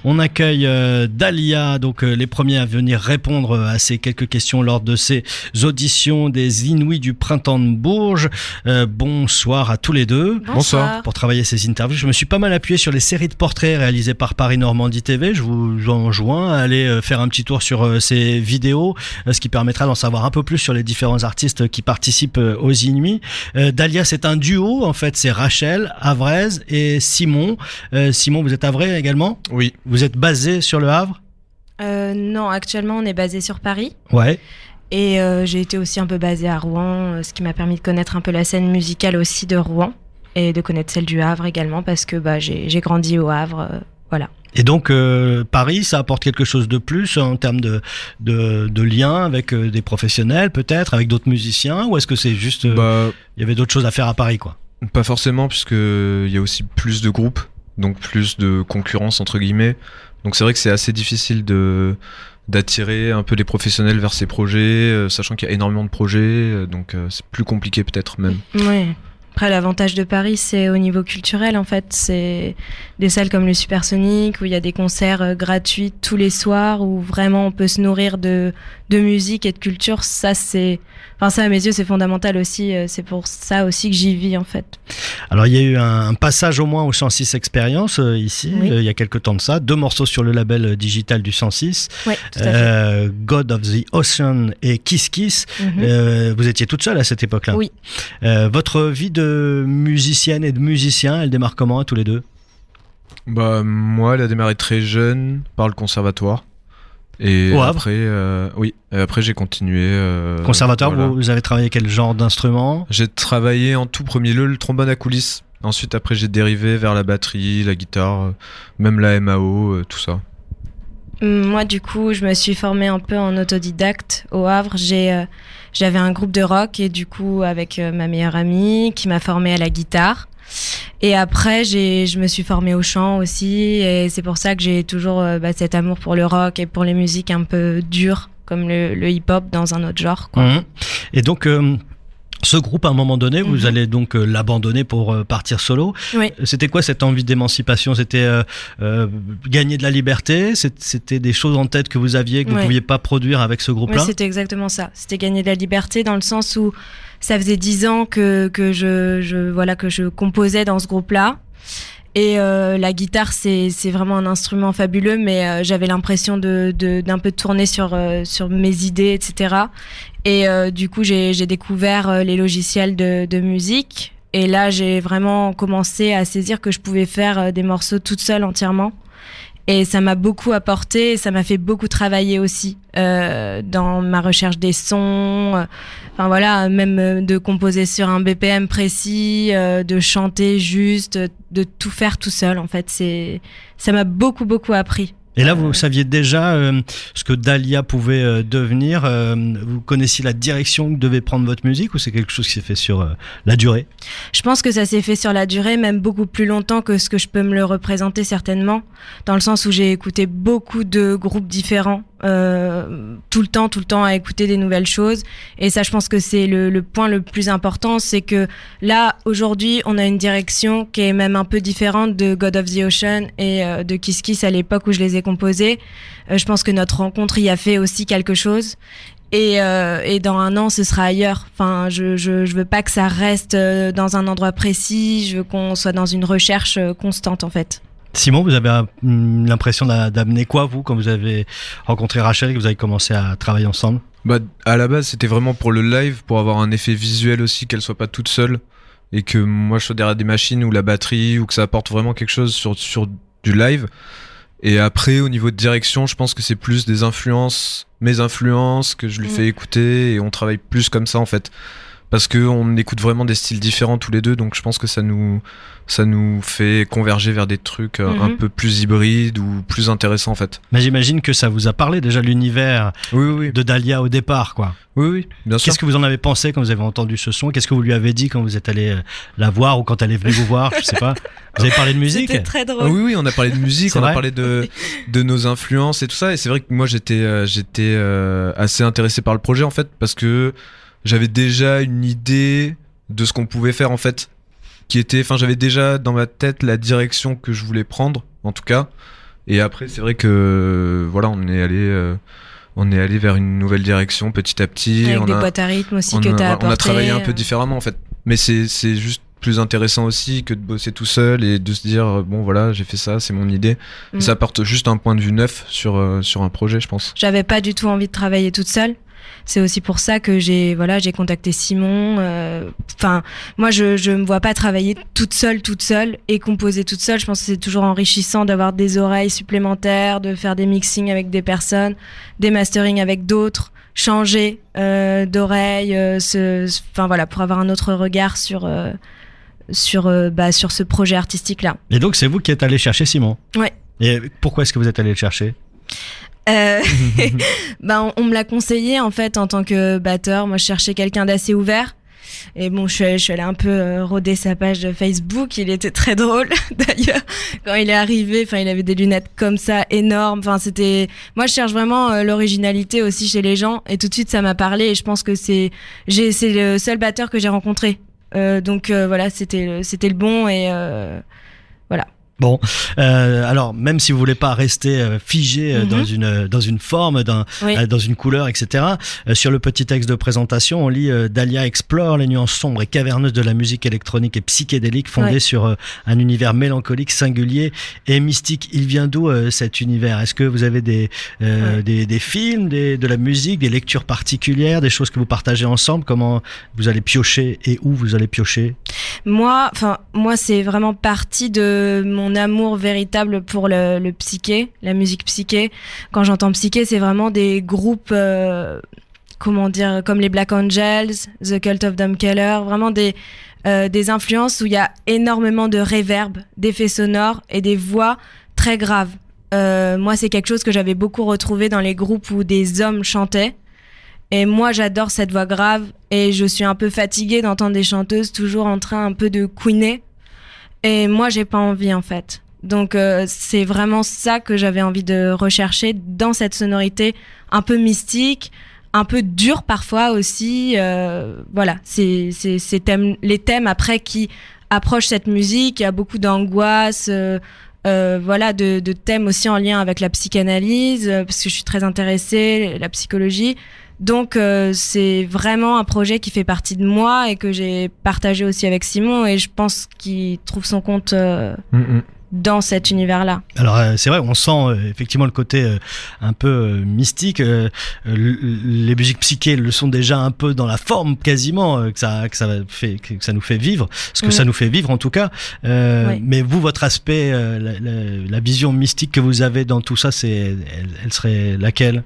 On accueille Dahlia, donc les premiers à venir répondre à ces quelques questions lors de ces auditions des Inouïs du Printemps de Bourges. Bonsoir à tous les deux. Bonsoir. Pour travailler ces interviews, je me suis pas mal appuyé sur les séries de portraits réalisées par Paris Normandie TV. Je vous enjoins à aller faire un petit tour sur ces vidéos, ce qui permettra d'en savoir un peu plus sur les différents artistes qui participent aux Inouïs. Dahlia, c'est un duo, en fait, c'est Rachel, Havrez et Simon. Simon, vous êtes Havrais également ? Oui. Vous êtes basé sur le Havre ? Non, actuellement on est basé sur Paris. Ouais. Et j'ai été aussi un peu basée à Rouen, ce qui m'a permis de connaître un peu la scène musicale aussi de Rouen et de connaître celle du Havre également parce que j'ai grandi au Havre, voilà. Et donc Paris, ça apporte quelque chose de plus en termes de lien avec des professionnels peut-être, avec d'autres musiciens, ou est-ce que c'est juste il y avait d'autres choses à faire à Paris, quoi ? Pas forcément, puisque il y a aussi plus de groupes, donc plus de concurrence entre guillemets. Donc c'est vrai que c'est assez difficile d'attirer un peu les professionnels vers ces projets, sachant qu'il y a énormément de projets, donc c'est plus compliqué peut-être même. Oui. Après, l'avantage de Paris, c'est au niveau culturel, en fait. C'est des salles comme le Supersonic, où il y a des concerts gratuits tous les soirs, où vraiment on peut se nourrir de musique et de culture. Ça, à mes yeux, c'est fondamental aussi. C'est pour ça aussi que j'y vis, en fait. Alors, il y a eu un passage au moins au 106 Expérience, ici, oui. Il y a quelques temps de ça. 2 morceaux sur le label digital du 106. Oui, tout à fait. God of the Ocean et Kiss Kiss. Mm-hmm. Vous étiez toute seule à cette époque-là. Oui. Votre vie de musicienne et de musicien, elle démarre comment, tous les deux ? Moi, elle a démarré très jeune par le conservatoire. Et au Havre ? Après, oui. Et après, j'ai continué. Conservatoire, voilà. vous avez travaillé quel genre d'instrument ? J'ai travaillé en tout premier lieu le trombone à coulisses. Ensuite, après, j'ai dérivé vers la batterie, la guitare, même la MAO, tout ça. Moi, du coup, je me suis formée un peu en autodidacte au Havre. J'avais un groupe de rock et du coup, avec ma meilleure amie qui m'a formée à la guitare. Et après, je me suis formée au chant aussi. Et c'est pour ça que j'ai toujours cet amour pour le rock et pour les musiques un peu dures, comme le hip-hop dans un autre genre, quoi. Mmh. Et donc... ce groupe, à un moment donné, vous allez donc l'abandonner pour partir solo. Oui. C'était quoi cette envie d'émancipation ? C'était gagner de la liberté ? C'était des choses en tête que vous aviez, que vous ne pouviez pas produire avec ce groupe-là ? Oui, c'était exactement ça. C'était gagner de la liberté dans le sens où ça faisait 10 ans que je composais dans ce groupe-là. Et la guitare, c'est vraiment un instrument fabuleux, mais j'avais l'impression d'un peu tourner sur mes idées, etc. Et du coup, j'ai découvert les logiciels de musique. Et là, j'ai vraiment commencé à saisir que je pouvais faire des morceaux toute seule entièrement. Et ça m'a beaucoup apporté, et ça m'a fait beaucoup travailler aussi dans ma recherche des sons. Même de composer sur un BPM précis, de chanter juste, de tout faire tout seul. En fait, ça m'a beaucoup appris. Et là, vous saviez déjà ce que Dahlia pouvait devenir. Vous connaissiez la direction que devait prendre votre musique, ou c'est quelque chose qui s'est fait sur la durée ? Je pense que ça s'est fait sur la durée, même beaucoup plus longtemps que ce que je peux me le représenter certainement, dans le sens où j'ai écouté beaucoup de groupes différents, tout le temps à écouter des nouvelles choses. Et ça, je pense que c'est le point le plus important, c'est que là, aujourd'hui, on a une direction qui est même un peu différente de God of the Ocean et de Kiss Kiss à l'époque où je les ai composés. Je pense que notre rencontre y a fait aussi quelque chose. Et dans un an, ce sera ailleurs. Enfin, je veux pas que ça reste dans un endroit précis. Je veux qu'on soit dans une recherche constante, en fait. Simon, vous avez l'impression d'amener quoi, vous, quand vous avez rencontré Rachel et que vous avez commencé à travailler ensemble ? À la base, c'était vraiment pour le live, pour avoir un effet visuel aussi, qu'elle soit pas toute seule. Et que moi, je sois derrière des machines ou la batterie, ou que ça apporte vraiment quelque chose sur du live. Et après, au niveau de direction, je pense que c'est plus des influences, mes influences, que je lui fais écouter, et on travaille plus comme ça, en fait. Parce qu'on écoute vraiment des styles différents tous les deux, donc je pense que ça nous fait converger vers des trucs un peu plus hybrides ou plus intéressants, en fait. Mais j'imagine que ça vous a parlé déjà, l'univers de Dahlia au départ, quoi. Oui, bien sûr. Qu'est-ce que vous en avez pensé quand vous avez entendu ce son ? Qu'est-ce que vous lui avez dit quand vous êtes allé la voir, ou quand elle est venue vous voir ? Je sais pas. Vous avez parlé de musique ? C'était très drôle. Oui, on a parlé de musique, on a parlé de nos influences et tout ça. Et c'est vrai que moi, j'étais assez intéressé par le projet, en fait, parce que j'avais déjà une idée de ce qu'on pouvait faire, en fait, j'avais déjà dans ma tête la direction que je voulais prendre, en tout cas, Et après, c'est vrai que voilà, on est allé vers une nouvelle direction petit à petit. Avec des boîtes à rythme aussi on que tu as apporté. On a travaillé un peu différemment en fait. Mais c'est juste plus intéressant aussi que de bosser tout seul et de se dire bon voilà, j'ai fait ça, c'est mon idée. Et ça apporte juste un point de vue neuf sur un projet, je pense. J'avais pas du tout envie de travailler toute seule. C'est aussi pour ça que j'ai contacté Simon. Enfin, moi, je me vois pas travailler toute seule et composer toute seule. Je pense que c'est toujours enrichissant d'avoir des oreilles supplémentaires, de faire des mixings avec des personnes, des masterings avec d'autres, changer d'oreille, enfin voilà, pour avoir un autre regard sur ce projet artistique-là. Et donc, c'est vous qui êtes allé chercher Simon. Ouais. Et pourquoi est-ce que vous êtes allé le chercher ? On me l'a conseillé en fait en tant que batteur. Moi, je cherchais quelqu'un d'assez ouvert. Et bon, je suis allée un peu rôder sa page de Facebook. Il était très drôle d'ailleurs quand il est arrivé. Enfin, il avait des lunettes comme ça énormes. Enfin, c'était. Moi, je cherche vraiment l'originalité aussi chez les gens. Et tout de suite, ça m'a parlé. Et je pense que c'est le seul batteur que j'ai rencontré. Donc voilà, c'était le bon et voilà. Bon, alors même si vous voulez pas rester figé dans une forme, dans une couleur, etc. Sur le petit texte de présentation, on lit Dahlia explore les nuances sombres et caverneuses de la musique électronique et psychédélique fondée sur un univers mélancolique, singulier et mystique. Il vient d'où cet univers ? Est-ce que vous avez des films, de la musique, des lectures particulières, des choses que vous partagez ensemble ? Comment vous allez piocher et où vous allez piocher ? Moi, c'est vraiment partie de mon amour véritable pour le psyché, la musique psyché. Quand j'entends psyché, c'est vraiment des groupes, comme les Black Angels, The Cult of Dom Keller, vraiment des influences où il y a énormément de réverb, d'effets sonores et des voix très graves. Moi, c'est quelque chose que j'avais beaucoup retrouvé dans les groupes où des hommes chantaient. Et moi, j'adore cette voix grave et je suis un peu fatiguée d'entendre des chanteuses toujours en train un peu de couiner. Et moi, j'ai pas envie, en fait. Donc, c'est vraiment ça que j'avais envie de rechercher dans cette sonorité un peu mystique, un peu dure parfois aussi. Voilà, c'est les thèmes après qui approchent cette musique. Il y a beaucoup d'angoisse, voilà, de thèmes aussi en lien avec la psychanalyse, parce que je suis très intéressée, la psychologie. Donc c'est vraiment un projet qui fait partie de moi et que j'ai partagé aussi avec Simon et je pense qu'il trouve son compte dans cet univers-là. Alors c'est vrai, on sent effectivement le côté un peu mystique. Les musiques psychées le sont déjà un peu dans la forme quasiment que ça nous fait vivre, ce que ça nous fait vivre en tout cas. Mais vous, votre aspect, la vision mystique que vous avez dans tout ça, elle serait laquelle ?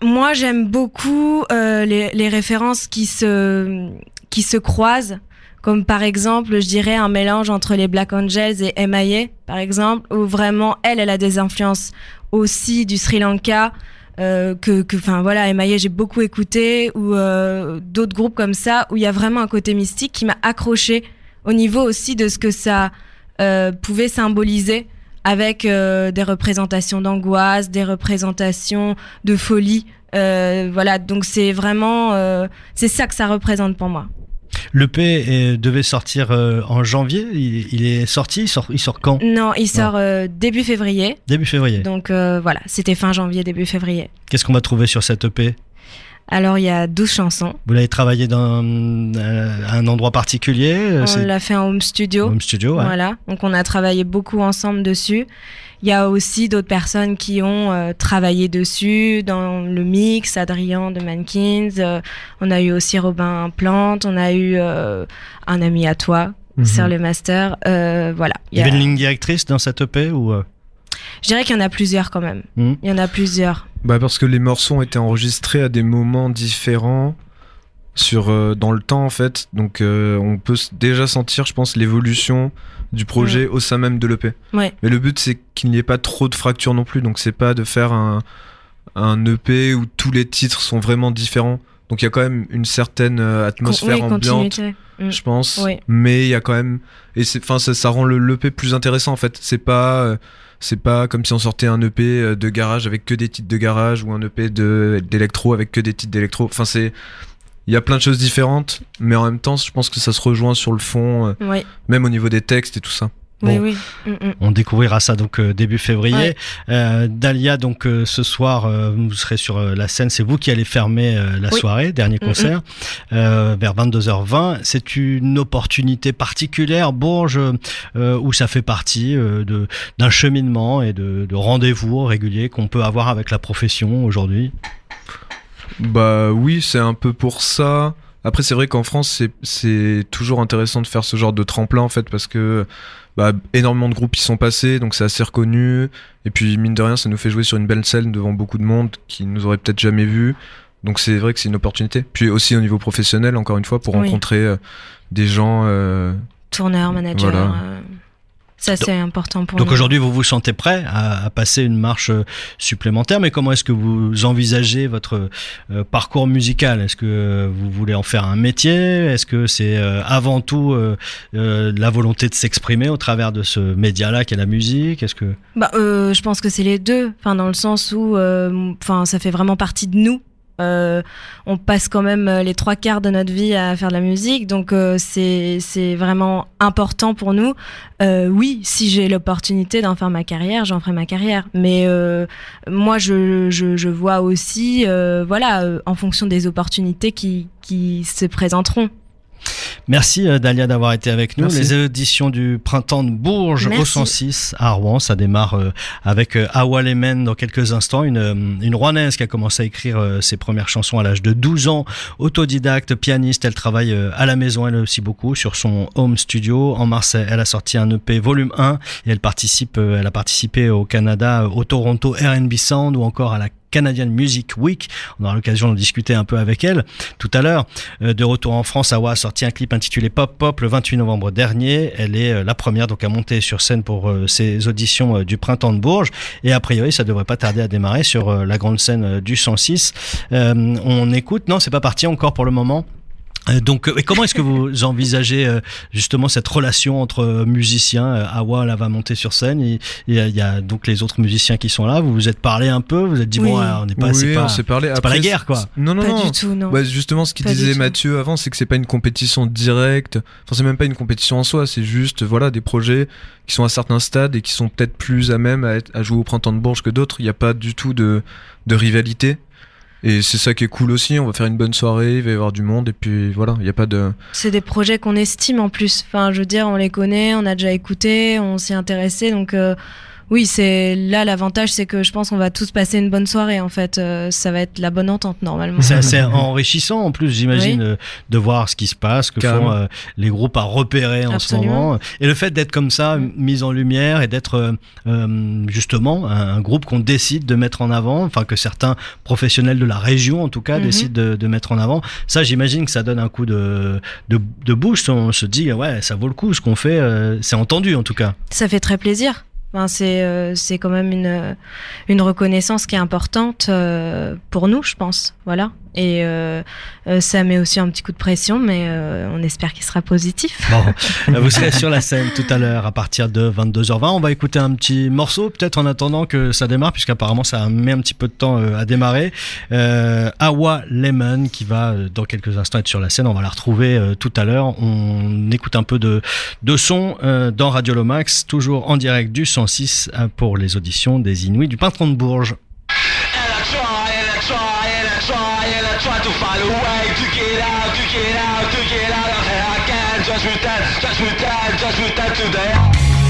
Moi, j'aime beaucoup les références qui se croisent, comme par exemple, je dirais un mélange entre les Black Angels et M.I.A, par exemple, où vraiment elle a des influences aussi du Sri Lanka, enfin voilà, M.I.A j'ai beaucoup écouté, ou d'autres groupes comme ça, où il y a vraiment un côté mystique qui m'a accroché au niveau aussi de ce que ça pouvait symboliser. Avec des représentations d'angoisse, des représentations de folie. Voilà, donc c'est vraiment... c'est ça que ça représente pour moi. L'EP devait sortir en janvier. Il est sorti, il sort quand ? Non, il sort début février. Début février. Donc voilà, c'était fin janvier, début février. Qu'est-ce qu'on va trouver sur cette EP ? Alors, il y a 12 chansons. Vous l'avez travaillé dans un endroit particulier ? On l'a fait en home studio. Home studio, ouais. Voilà. Donc, on a travaillé beaucoup ensemble dessus. Il y a aussi d'autres personnes qui ont travaillé dessus dans le mix, Adrien de Mankins. On a eu aussi Robin Plante. On a eu un ami à toi sur le master. Voilà. Il y avait une ligne directrice dans cette EP ou Je dirais qu'il y en a plusieurs quand même. Il y en a plusieurs. Bah parce que les morceaux ont été enregistrés à des moments différents dans le temps en fait. Donc on peut déjà sentir, je pense, l'évolution du projet au sein même de l'EP. Ouais. Mais le but c'est qu'il n'y ait pas trop de fractures non plus. Donc c'est pas de faire un EP où tous les titres sont vraiment différents. Donc il y a quand même une certaine atmosphère ambiante, je pense. Oui. Mais il y a quand même... Et ça rend l'EP plus intéressant en fait. C'est pas comme si on sortait un EP de garage avec que des titres de garage ou un EP d'électro avec que des titres d'électro. Enfin, il y a plein de choses différentes, mais en même temps, je pense que ça se rejoint sur le fond, même au niveau des textes et tout ça. Bon, oui. on découvrira ça donc début février. Dalia, donc ce soir, vous serez sur la scène. C'est vous qui allez fermer la soirée, dernier concert, vers 22h20. C'est une opportunité particulière, Bourges, où ça fait partie d'un cheminement et de rendez-vous réguliers qu'on peut avoir avec la profession aujourd'hui. Bah oui, c'est un peu pour ça. Après, c'est vrai qu'en France, c'est toujours intéressant de faire ce genre de tremplin, en fait, parce que énormément de groupes y sont passés, donc c'est assez reconnu. Et puis, mine de rien, ça nous fait jouer sur une belle scène devant beaucoup de monde qui nous aurait peut-être jamais vus. Donc, c'est vrai que c'est une opportunité. Puis aussi, au niveau professionnel, encore une fois, pour rencontrer des gens... tourneurs, managers... Voilà. Ça, c'est important pour nous. Donc aujourd'hui, vous vous sentez prêt à passer une marche supplémentaire, mais comment est-ce que vous envisagez votre parcours musical ? Est-ce que vous voulez en faire un métier ? Est-ce que c'est avant tout la volonté de s'exprimer au travers de ce média-là qu'est la musique ? Est-ce que... je pense que c'est les deux, dans le sens où ça fait vraiment partie de nous. On passe quand même les 3/4 de notre vie à faire de la musique, donc c'est vraiment important pour nous. Oui, si j'ai l'opportunité d'en faire ma carrière, j'en ferai ma carrière. Mais moi, je vois aussi, en fonction des opportunités qui se présenteront. Merci Dalia d'avoir été avec nous. Merci. Les éditions du Printemps de Bourges au 106 à Rouen, ça démarre avec Awa Lemen dans quelques instants, une Rouennaise qui a commencé à écrire ses premières chansons à l'âge de 12 ans, autodidacte, pianiste, elle travaille à la maison elle aussi beaucoup sur son home studio. En mars, elle a sorti un EP volume 1 et elle a participé au Canada au Toronto R&B Sound ou encore à la Canadian Music Week. On aura l'occasion de discuter un peu avec elle tout à l'heure. De retour en France, Awa a sorti un clip intitulé Pop Pop le 28 novembre dernier. Elle est la première donc à monter sur scène pour ces auditions du Printemps de Bourges. Et a priori, ça devrait pas tarder à démarrer sur la grande scène du 106. On écoute. Non, c'est pas parti encore pour le moment. Donc, et comment est-ce que vous envisagez justement cette relation entre musiciens ? Awa là va monter sur scène, il y a donc les autres musiciens qui sont là. Vous vous êtes parlé un peu, vous êtes dit on n'est pas, on s'est parlé. C'est pas la guerre quoi. Non. Du tout, non. Justement, ce qu'il disait Mathieu avant, c'est que c'est pas une compétition directe. Enfin, c'est même pas une compétition en soi. C'est juste des projets qui sont à certains stades et qui sont peut-être plus à même à jouer au Printemps de Bourges que d'autres. Il n'y a pas du tout de rivalité. Et c'est ça qui est cool aussi, on va faire une bonne soirée, il va y avoir du monde et puis voilà, il n'y a pas de... C'est des projets qu'on estime en plus, je veux dire, on les connaît, on a déjà écouté, on s'y est intéressé, donc oui, c'est là l'avantage, c'est que je pense qu'on va tous passer une bonne soirée en fait, ça va être la bonne entente normalement. C'est assez enrichissant en plus, j'imagine, de voir ce qui se passe, que font les groupes à repérer en ce moment. Et le fait d'être comme ça, mis en lumière et d'être justement un groupe qu'on décide de mettre en avant, que certains professionnels de la région en tout cas décident de mettre en avant. Ça, j'imagine que ça donne un coup de boost. On se dit ça vaut le coup ce qu'on fait, c'est entendu en tout cas. Ça fait très plaisir. C'est quand même une reconnaissance qui est importante pour nous, je pense. Voilà. Et ça met aussi un petit coup de pression, mais on espère qu'il sera positif. Bon, vous serez sur la scène tout à l'heure à partir de 22h20. On va écouter un petit morceau, peut-être en attendant que ça démarre, puisqu'apparemment ça met un petit peu de temps à démarrer. Awa Lemen qui va dans quelques instants être sur la scène. On va la retrouver tout à l'heure. On écoute un peu de son dans Radio Lomax, toujours en direct du 106 pour les auditions des Inuits du Printemps de Bourges. Try to find a way to get out of here I can just pretend today.